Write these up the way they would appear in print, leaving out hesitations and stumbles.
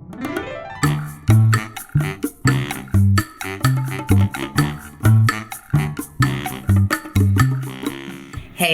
Hey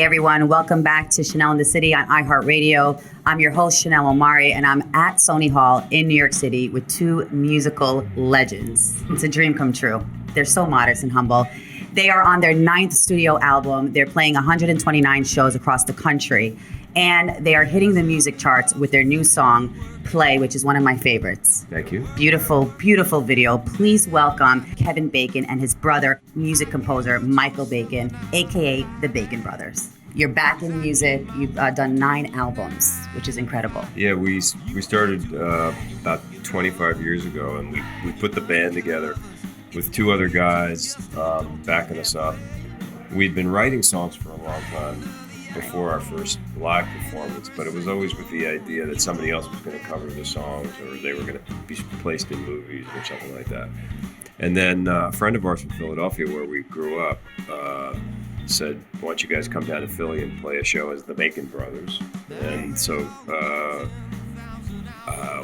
everyone, welcome back to Chanel in the City on iHeartRadio. I'm your host, Chanel Omari, and I'm at Sony Hall in New York City with two musical legends. It's a dream come true. They're so modest and humble. They are on their 9th studio album. They're playing 129 shows across the country, and they are hitting the music charts with their new song, Play, which is one of my favorites. Thank you. Beautiful, beautiful video. Please welcome Kevin Bacon and his brother, music composer Michael Bacon, aka the Bacon Brothers. You're back in music. You've done 9 albums, which is incredible. Yeah, we started about 25 years ago, and we put the band together with 2 other guys backing us up. We'd been writing songs for a long time before our first live performance, but it was always with the idea that somebody else was going to cover the songs, or they were going to be placed in movies or something like that. And then a friend of ours from Philadelphia, where we grew up, said, why don't you guys come down to Philly and play a show as the Bacon Brothers? And so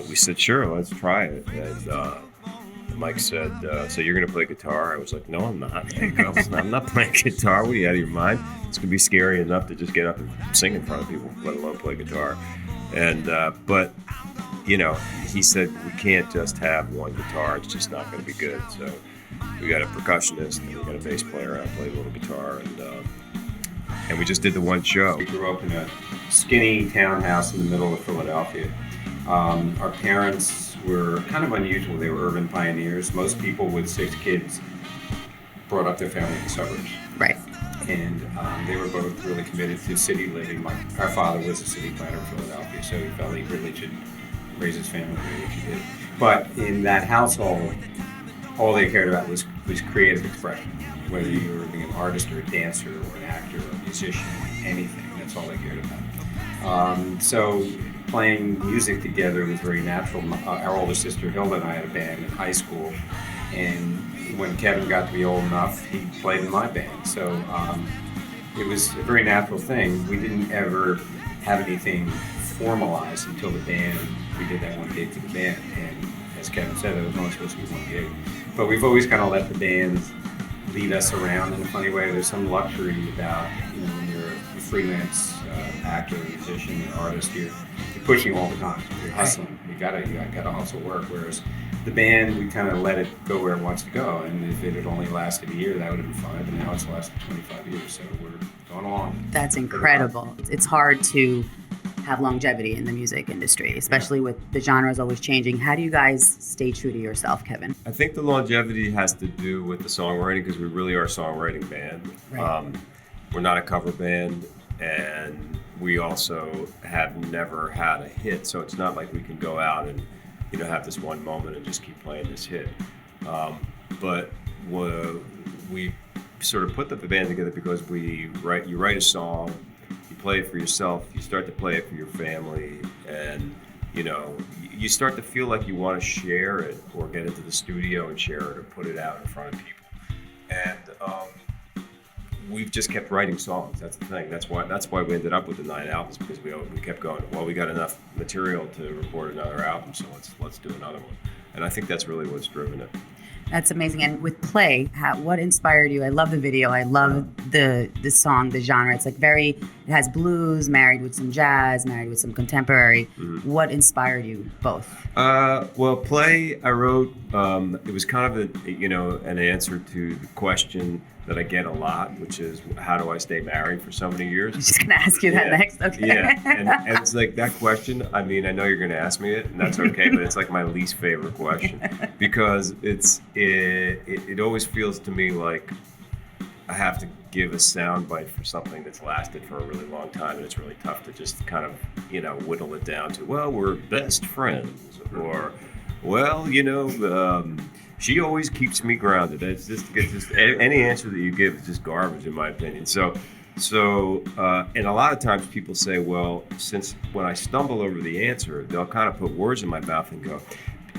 we said, sure, let's try it. And Mike said, so you're going to play guitar? I was like, no, I'm not. I'm not playing guitar. What are you, out of your mind? It's going to be scary enough to just get up and sing in front of people, let alone play guitar. And but, you know, he said, we can't just have one guitar. It's just not going to be good. So we got a percussionist and we got a bass player and I played a little guitar. And we just did the one show. We grew up in a skinny townhouse in the middle of Philadelphia. Our parents were kind of unusual. They were urban pioneers. Most people with 6 kids brought up their family in the suburbs. Right. And they were both really committed to city living. Our father was a city planner in Philadelphia, so he felt he really should raise his family the way he did. But in that household, all they cared about was creative expression. Whether you were being an artist or a dancer or an actor or a musician, anything, that's all they cared about. So playing music together was very natural. Our older sister Hilda and I had a band in high school, and when Kevin got to be old enough, he played in my band. So it was a very natural thing. We didn't ever have anything formalized until the band. We did that one gig for the band, and as Kevin said, it was only supposed to be one gig. But we've always kind of let the band lead us around in a funny way. There's some luxury about, you know, when you're a freelance actor, musician, artist, you're pushing all the time. You're hustling. You gotta hustle work. Whereas the band, we kind of let it go where it wants to go. And if it had only lasted a year, that would have been fine. But now it's lasted 25 years, so we're going along. That's incredible. It's hard to have longevity in the music industry, especially with the genres always changing. How do you guys stay true to yourself, Kevin? I think the longevity has to do with the songwriting, because we really are a songwriting band. Right. We're not a cover band, and we also have never had a hit, so it's not like we can go out and, you know, have this one moment and just keep playing this hit. But we sort of put the band together because you write a song, you play it for yourself, you start to play it for your family, and, you know, you start to feel like you want to share it or get into the studio and share it or put it out in front of people. And we've just kept writing songs. That's the thing. That's why we ended up with the 9 albums, because we kept going, well, we got enough material to record another album, so let's do another one. And I think that's really what's driven it. That's amazing. And with Play, what inspired you? I love the video. I love the song, the genre. It's like it has blues, married with some jazz, married with some contemporary. Mm-hmm. What inspired you both? Well, Play, I wrote, it was kind of an answer to the question that I get a lot, which is, how do I stay married for so many years? I'm just going to ask you that next. Okay. Yeah, and it's like that question, I mean, I know you're going to ask me it, and that's okay, but it's like my least favorite question, because it always feels to me like I have to give a soundbite for something that's lasted for a really long time, and it's really tough to just kind of, whittle it down to, well, we're best friends, or, well, she always keeps me grounded. It's just any answer that you give is just garbage, in my opinion. So, and a lot of times people say, well, since when I stumble over the answer, they'll kind of put words in my mouth and go,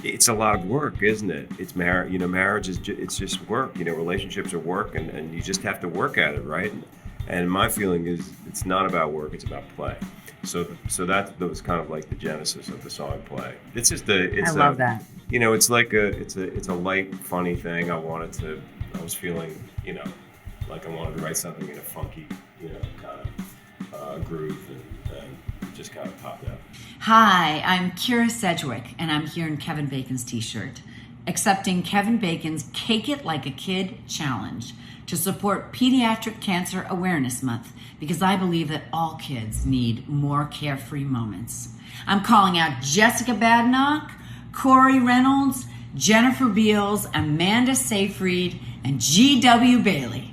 it's a lot of work, isn't it? It's marriage is it's just work. Relationships are work, and you just have to work at it, right? And my feeling is, it's not about work; it's about play. that was kind of like the genesis of the song play. It's just it's I love that. You know, it's like it's a light, funny thing. I was feeling, you know, like I wanted to write something in a funky, you know, kind of groove, and it just kind of popped out. Hi, I'm Kira Sedgwick, and I'm here in Kevin Bacon's t-shirt, accepting Kevin Bacon's Cake It Like a Kid challenge to support Pediatric Cancer Awareness Month, because I believe that all kids need more carefree moments. I'm calling out Jessica Badenoch, Corey Reynolds, Jennifer Beals, Amanda Seyfried, and G.W. Bailey.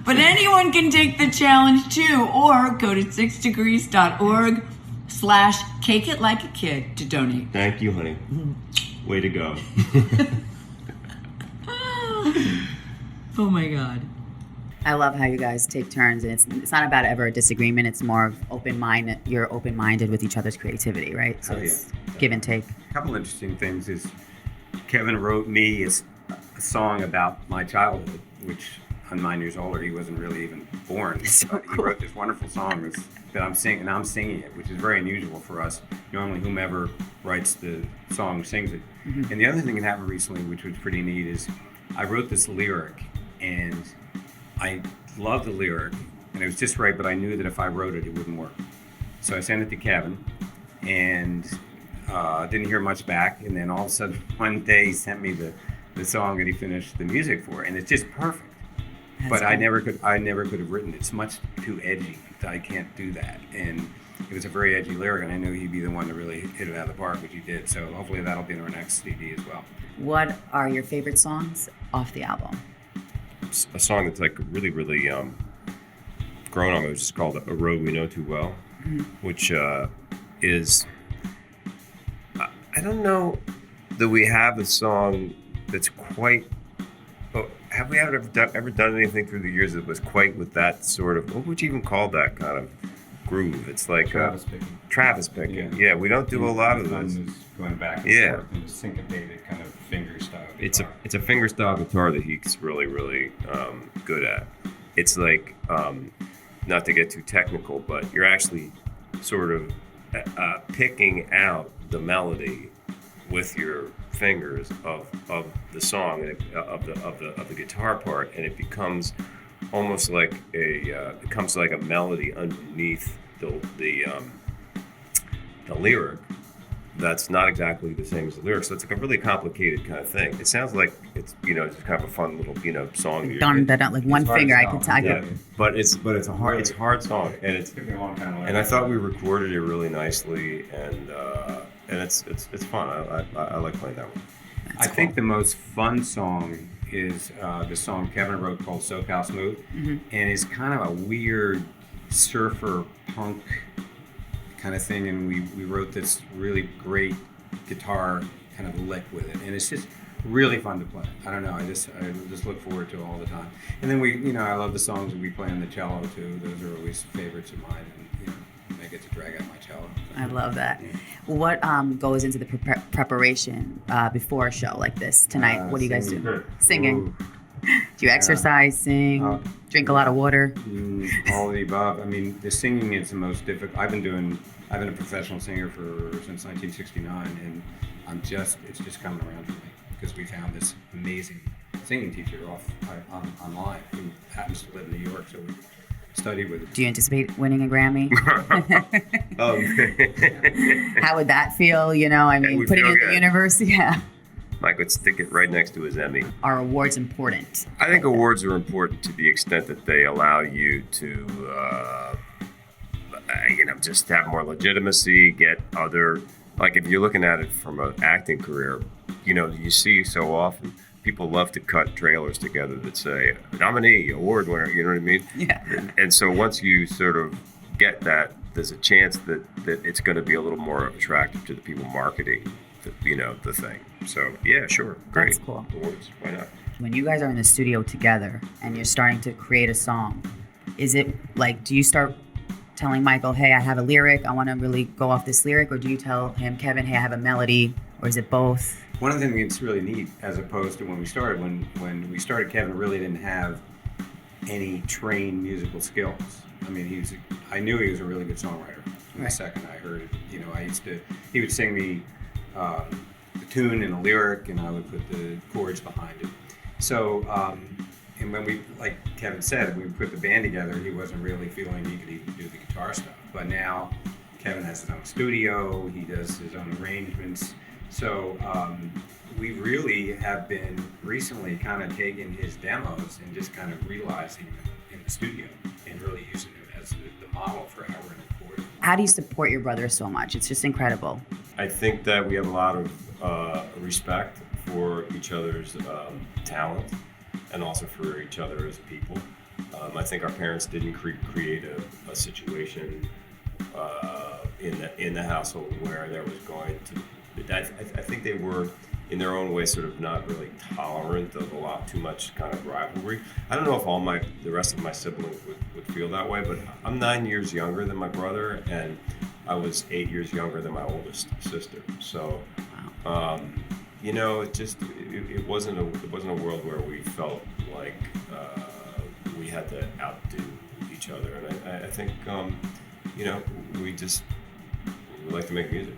But anyone can take the challenge too, or go to 6degrees.org/cake it like a kid to donate. Thank you, honey. Way to go. Oh my God. I love how you guys take turns, and it's not about ever a disagreement. It's more of open-minded. You're open-minded with each other's creativity, right? So it's give and take. A couple interesting things is Kevin wrote me a song about my childhood, which I'm 9 years older. He wasn't really even born. So But cool. He wrote this wonderful song that I'm singing, and I'm singing it, which is very unusual for us. Normally, whomever writes the song sings it. Mm-hmm. And the other thing that happened recently, which was pretty neat, is I wrote this lyric, and I loved the lyric, and it was just right, but I knew that if I wrote it, it wouldn't work. So I sent it to Kevin, and didn't hear much back. And then all of a sudden, one day, he sent me the song that he finished the music for, and it's just perfect. That's But I cool. never could have written it. It's much too edgy. I can't do that. And it was a very edgy lyric, and I knew he'd be the one to really hit it out of the park, which he did. So hopefully that'll be in our next CD as well. What are your favorite songs off the album? A song that's like really, really grown on me, which is called "A Road We Know Too Well," which is I don't know that we have a song that's quite. Oh, have we ever done anything through the years that was quite with that sort of? What would you even call that kind of groove? It's like Travis picking. Yeah, we don't do a lot of those. Going back and Yeah. forth in a syncopated kind of finger style. It's a finger style guitar that he's really, really good at. It's like, not to get too technical, but you're actually sort of picking out the melody with your fingers of the song and of the guitar part, and it becomes almost like a melody underneath the lyric. That's not exactly the same as the lyrics. So it's like a really complicated kind of thing. It sounds like it's just kind of a fun little song. that Dun, dun, dun, like one It's hard finger. to I could tell. tell. Yeah, but it's a hard song, and It took me a long time to learn. and I thought we recorded it really nicely, and it's fun. I like playing that one. I think the most fun song is the song Kevin wrote called SoCal Smooth, and it's kind of a weird surfer punk kind of thing, and we wrote this really great guitar kind of lick with it, and it's just really fun to play. I don't know, I just look forward to it all the time. And then I love the songs that we play on the cello too. Those are always favorites of mine, and I get to drag out my cello. I love that. What goes into the preparation before a show like this tonight? What do you guys do? Singing. Do you exercise, sing, drink a lot of water? All of the above. I mean, the singing is the most difficult. I've been a professional singer since 1969, and it's just coming around for me because we found this amazing singing teacher online who happens to live in New York, so we studied with him. Do you anticipate winning a Grammy? Oh, How would that feel? You know, I mean, would putting feel it in the good. universe, yeah. Mike would stick it right next to his Emmy. Are awards important? I think awards are important to the extent that they allow you to, just have more legitimacy, get other, like if you're looking at it from an acting career, you see so often people love to cut trailers together that say, nominee, award winner, you know what I mean? Yeah. And so once you sort of get that, there's a chance that it's going to be a little more attractive to the people marketing the thing. So yeah, sure, great. That's cool. Awards, why not? When you guys are in the studio together and you're starting to create a song, is it like, do you start telling Michael, hey, I have a lyric, I want to really go off this lyric, or do you tell him, Kevin, hey, I have a melody, or is it both? One of the things that's really neat, as opposed to when we started, when we started, Kevin really didn't have any trained musical skills. I mean, I knew he was a really good songwriter. From the second I heard it, he would sing me the tune and a lyric, and I would put the chords behind it. So, and when like Kevin said, when we put the band together, he wasn't really feeling he could even do the guitar stuff. But now Kevin has his own studio, he does his own arrangements. So we really have been recently kind of taking his demos and just kind of realizing them in the studio and really using them as the model for how we're going to record. How do you support your brother so much? It's just incredible. I think that we have a lot of respect for each other's talent and also for each other as people. I think our parents didn't create a situation in the household where there was going to. I think they were, in their own way, sort of not really tolerant of a lot too much kind of rivalry. I don't know if the rest of my siblings would feel that way, but I'm 9 years younger than my brother, and I was 8 years younger than my oldest sister. So, it wasn't a world where we felt like we had to outdo each other, and I think we like to make music.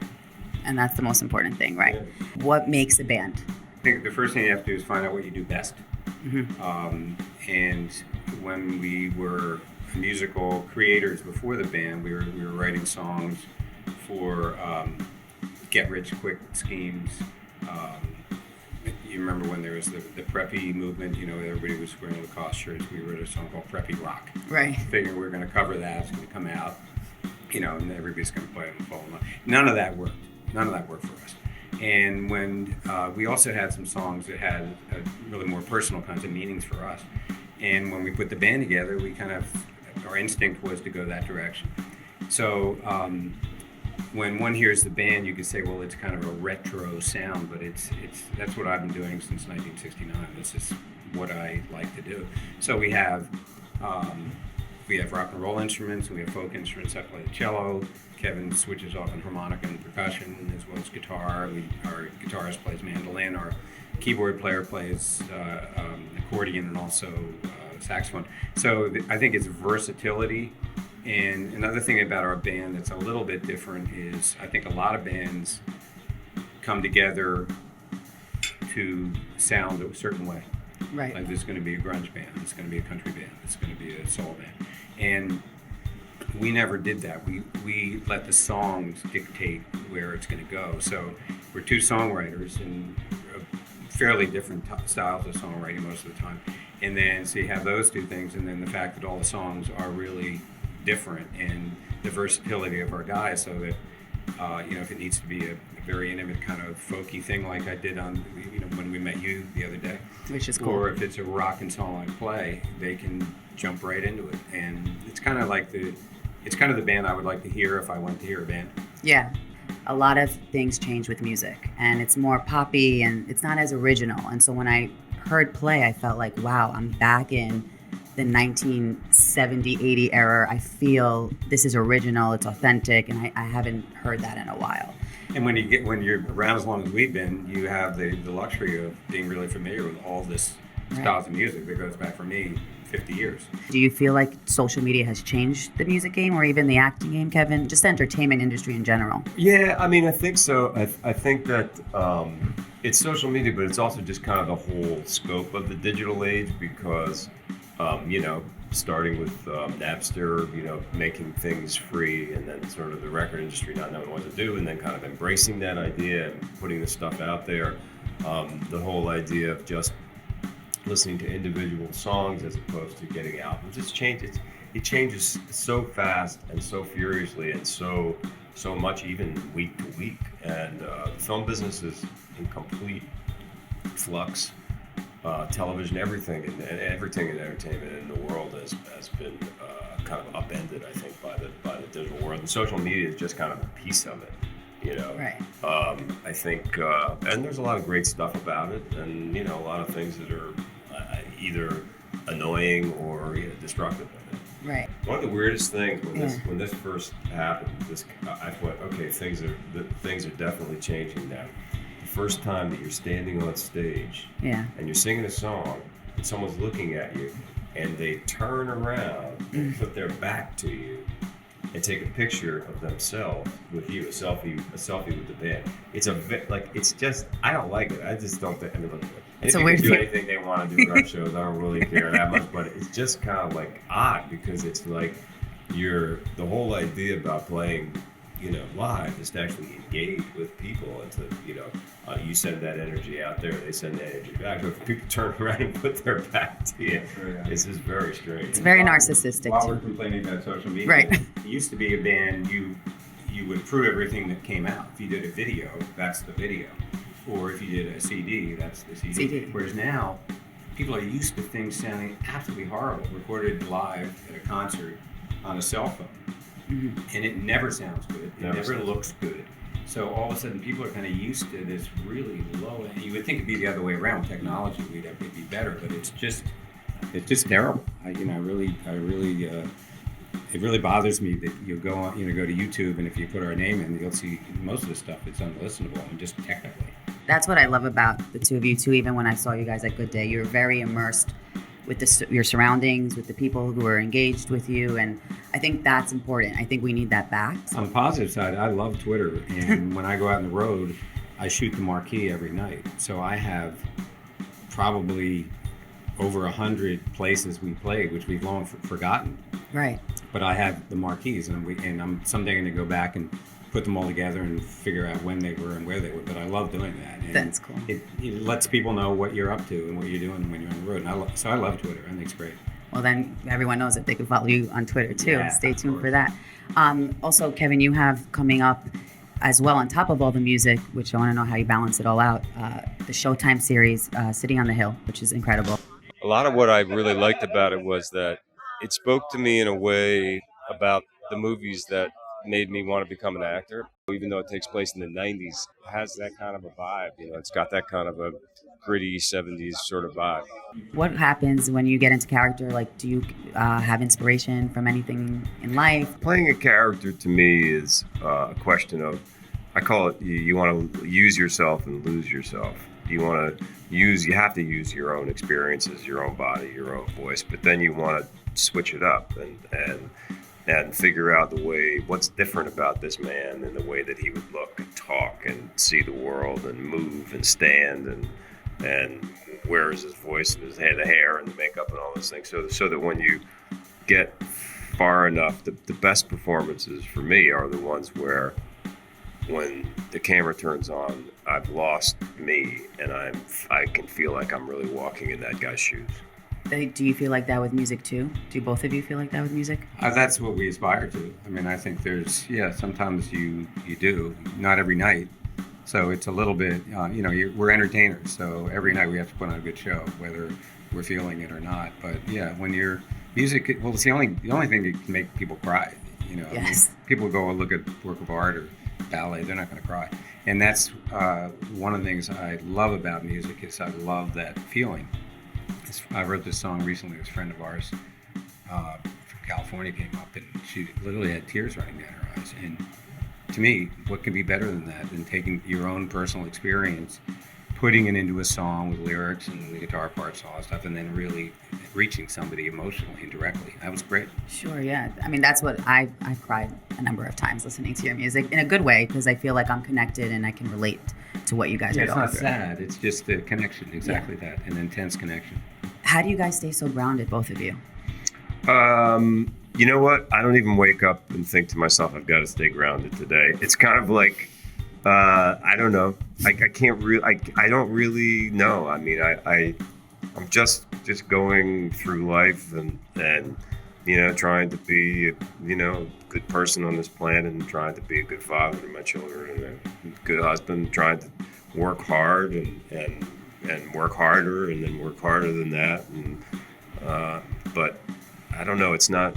And that's the most important thing, right? Yeah. What makes a band? I think the first thing you have to do is find out what you do best. And when we were musical creators before the band, we were writing songs for get-rich-quick schemes. You remember when there was the preppy movement, everybody was wearing Lacoste shirts. We wrote a song called Preppy Rock. Right. Figuring we were going to cover that, it's going to come out, and everybody's going to play it and fall in love. None of that worked. None of that worked for us. And when we also had some songs that had really more personal kinds of meanings for us. And when we put the band together, our instinct was to go that direction. So when one hears the band, you could say, well, it's kind of a retro sound, but that's what I've been doing since 1969. This is what I like to do. So we have rock and roll instruments, and we have folk instruments. I play the cello. Kevin switches off on harmonica and percussion as well as guitar. Our guitarist plays mandolin. Our keyboard player plays accordion and also saxophone. So I think it's versatility. And another thing about our band that's a little bit different is I think a lot of bands come together to sound a certain way. Right. Like there's going to be a grunge band, there's going to be a country band, there's going to be a soul band. And we never did that. We let the songs dictate where it's going to go. So we're two songwriters and fairly different styles of songwriting most of the time. And then so you have those two things, and then the fact that all the songs are really different and the versatility of our guys, so that if it needs to be a very intimate kind of folky thing like I did on when we met you the other day, Which is cool. or if it's a rock and song I play, they can jump right into it. And it's kind of the band I would like to hear if I went to hear a band. Yeah. A lot of things change with music, and it's more poppy and it's not as original. And so when I heard Play, I felt like, wow, I'm back in the 1970, 80 era. I feel this is original, it's authentic, and I haven't heard that in a while. And when you're around as long as we've been, you have the luxury of being really familiar with all this styles of music that goes back for me 50 years. Do you feel like social media has changed the music game or even the acting game, Kevin? Just the entertainment industry in general. Yeah, I mean, I think so. I think that it's social media, but it's also just kind of the whole scope of the digital age because, starting with Napster, making things free, and then sort of the record industry not knowing what to do, and then kind of embracing that idea and putting the stuff out there. The whole idea of just listening to individual songs as opposed to getting albums. It changes so fast and so furiously and so much, even week to week. And the film business is in complete flux. Television, everything in entertainment in the world has been kind of upended, I think, by the digital world. And social media is just kind of a piece of it. Right. I think, and there's a lot of great stuff about it, and a lot of things that are either annoying or destructive in it. Right. One of the weirdest things when this first happened, I thought, okay, things are definitely changing now. The first time that you're standing on stage, Yeah. and you're singing a song, and someone's looking at you, and they turn around and put their back to you and take a picture of themselves with you, a selfie with the band. It's it's just, I don't like it. I just don't think anybody. It's a They weird can do thing. anything they want to do with our shows. I don't really care that much, but it's just kind of like odd because it's like the whole idea about playing, live is to actually engage with people and to, you send that energy out there, they send that energy back. So if people turn around and put their back to you, it's just very strange. It's very narcissistic While we're too. complaining about social media, Right. It used to be a band, you would approve everything that came out. If you did a video, that's the video. Or if you did a CD, that's the CD. CD. Whereas now, people are used to things sounding absolutely horrible, recorded live at a concert on a cell phone. And it never sounds good. It Never never sounds looks good. So all of a sudden, people are kind of used to this really low end. You would think it'd be the other way around. With technology, it'd be better, but it's just terrible. It really bothers me that you go on, go to YouTube, and if you put our name in, you'll see most of the stuff that's unlistenable and just technically. That's what I love about the two of you too. Even when I saw you guys at Good Day, you were very immersed with your surroundings, with the people who are engaged with you, and I think that's important. I think we need that back. On the positive side, I love Twitter, and when I go out on the road, I shoot the marquee every night. So I have probably over 100 places we played, which we've long forgotten. Right. But I have the marquees, and I'm someday going to go back and put them all together and figure out when they were and where they were. But I love doing that. And That's cool. It lets people know what you're up to and what you're doing when you're on the road. And I love Twitter. I think it's great. Well, then everyone knows that they can follow you on Twitter too. Yeah, Stay of tuned for course. that. Also, Kevin, you have coming up as well, on top of all the music, which I want to know how you balance it all out, the Showtime series, City on the Hill, which is incredible. A lot of what I really liked about it was that it spoke to me in a way about the movies that made me want to become an actor. Even though it takes place in the 90s, it has that kind of a vibe. It's got that kind of a gritty 70s sort of vibe. What happens when you get into character? Like, do you have inspiration from anything in life? Playing a character to me is a question of, I call it, you want to use yourself and lose yourself. You have to use your own experiences, your own body, your own voice, but then you want to switch it up and figure out what's different about this man and the way that he would look and talk and see the world and move and stand and where is his voice and the hair and the makeup and all those things. So that when you get far enough, the best performances for me are the ones where when the camera turns on, I've lost me and I can feel like I'm really walking in that guy's shoes. Do you feel like that with music too? Do both of you feel like that with music? That's what we aspire to. I mean, I think sometimes you do, not every night. So it's a little bit, we're entertainers. So every night we have to put on a good show, whether we're feeling it or not. But yeah, when you're music, well, it's the only thing that can make people cry. Yes. I mean, people go and look at work of art or ballet, they're not going to cry. And that's one of the things I love about music is I love that feeling. I wrote this song recently. This friend of ours from California came up and she literally had tears running down her eyes. And to me, what can be better than that, than taking your own personal experience, putting it into a song with lyrics and the guitar parts and all that stuff, and then really reaching somebody emotionally and directly. That was great. Sure, yeah. I mean, that's what I've cried a number of times listening to your music in a good way, because I feel like I'm connected and I can relate to what you guys are It's going not through. sad. It's just a connection, exactly that, an intense connection. How do you guys stay so grounded, both of you? You know what? I don't even wake up and think to myself, I've got to stay grounded today. It's kind of like, I don't know. I can't really, I don't really know. I mean, I'm just going through life and trying to be, a good person on this planet and trying to be a good father to my children and a good husband, trying to work hard and work harder and then work harder than that. And, but I don't know. It's not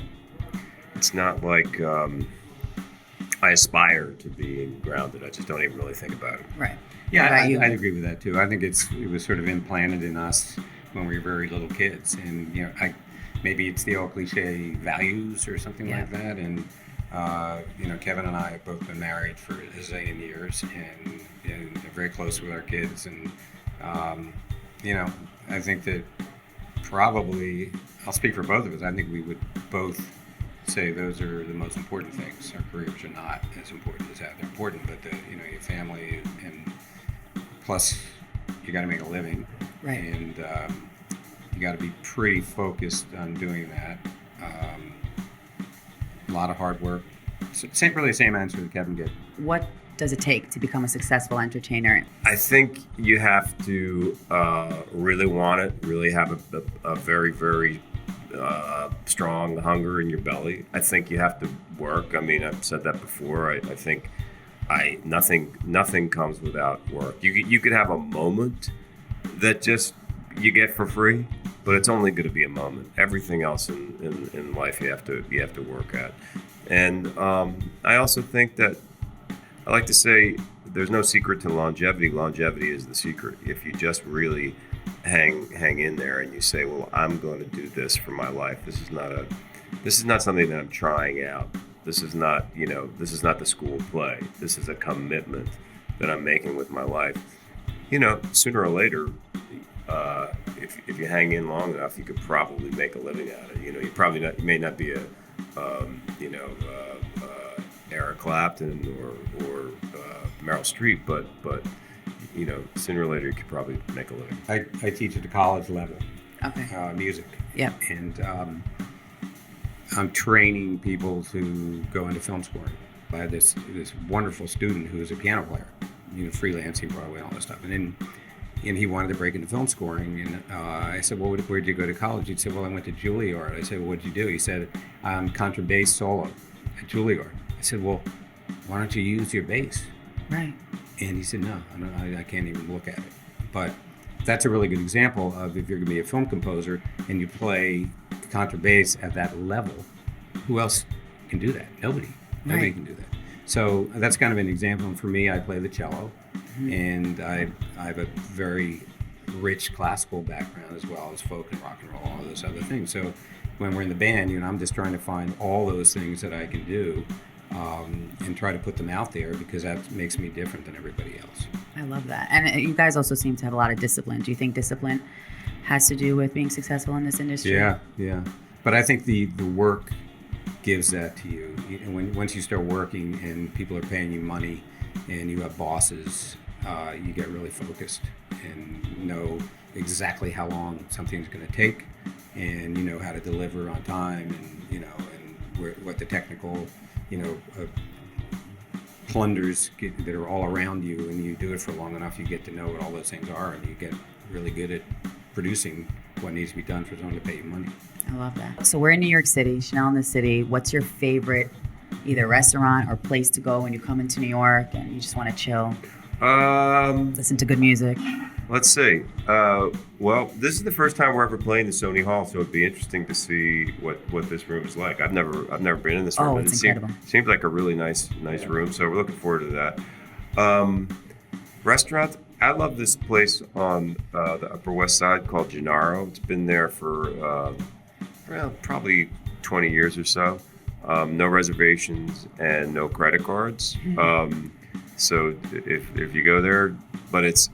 like, I aspire to being grounded. I just don't even really think about it. Right. Yeah, What about you? I'd agree with that too. I think it was sort of implanted in us when we were very little kids, and maybe it's the old cliche values or something Yeah. like that. And Kevin and I have both been married for a zillion years, and are very close with our kids. And I think that probably I'll speak for both of us. I think we would both say those are the most important things. Our careers are not as important as that. They're important, but your family and plus you got to make a living, Right. and you got to be pretty focused on doing that. A lot of hard work. Really the same answer that Kevin gave. What does it take to become a successful entertainer? I think you have to really want it, really have a very, very strong hunger in your belly. I think you have to work. I mean, I've said that before. I think nothing comes without work. You could have a moment that just you get for free, but it's only going to be a moment. Everything else in life you have to work at. And I also think that I like to say there's no secret to longevity. Longevity is the secret. If you just really hang in there and you say, well, I'm going to do this for my life. This is not something that I'm trying out. This is not the school play. This is a commitment that I'm making with my life. Sooner or later, if you hang in long enough, you could probably make a living at it. You may not be a Eric Clapton or Meryl Streep, but sooner or later you could probably make a living. I teach at the college level, Okay. music. Yeah. And I'm training people to go into film scoring. I had this wonderful student who was a piano player, freelancing Broadway and all this stuff. And he wanted to break into film scoring. And I said, well, where did you go to college? He said, well, I went to Juilliard. I said, well, what did you do? He said, contrabass solo at Juilliard. I said, well, why don't you use your bass? Right. And he said, no, I can't even look at it. But that's a really good example of if you're going to be a film composer and you play contrabass at that level, who else can do that? Nobody. Nobody can do that. So that's kind of an example. And for me, I play the cello, and I have a very rich classical background as well as folk and rock and roll, all those other things. So when we're in the band, I'm just trying to find all those things that I can do and try to put them out there because that makes me different than everybody else. I love that. And you guys also seem to have a lot of discipline. Do you think discipline has to do with being successful in this industry? Yeah. But I think the work gives that to you. And once you start working and people are paying you money and you have bosses, you get really focused and know exactly how long something's going to take, and you know how to deliver on time, and what the technical plunders that are all around you, and you do it for long enough, you get to know what all those things are, and you get really good at producing what needs to be done for someone to pay you money. I love that. So we're in New York City, Chanel in the City. What's your favorite either restaurant or place to go when you come into New York and you just want to chill, listen to good music? Let's see. Well, this is the first time we're ever playing the Sony Hall, so it'd be interesting to see what this room is like. I've never been in this room. Oh, but it's it incredible. Seems like a really nice room, so we're looking forward to that. Restaurants. I love this place on the Upper West Side called Gennaro. It's been there for probably 20 years or so. No reservations and no credit cards. So if you go there, but it's,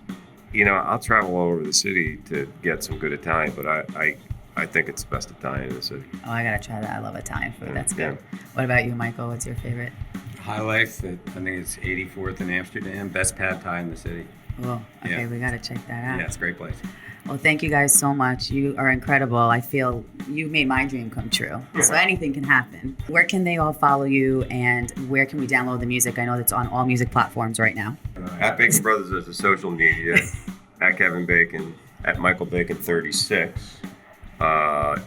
I'll travel all over the city to get some good Italian, but I think it's the best Italian in the city. Oh, I gotta try that. I love Italian food. That's good. Yeah. What about you, Michael? What's your favorite? High Life, I think it's 84th in Amsterdam, best pad thai in the city. Oh, okay. Yeah. We gotta check that out. Yeah, it's a great place. Well, thank you guys so much. You are incredible. I feel you made my dream come true. So anything can happen. Where can they all follow you, and where can we download the music? I know that's on all music platforms right now. At Bacon Brothers is the social media. At Kevin Bacon, at Michael Bacon 36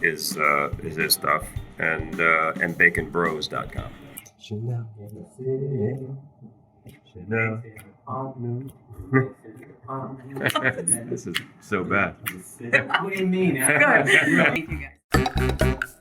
is his stuff, and baconbros.com. This is so bad. What do you mean? Good. Thank you guys.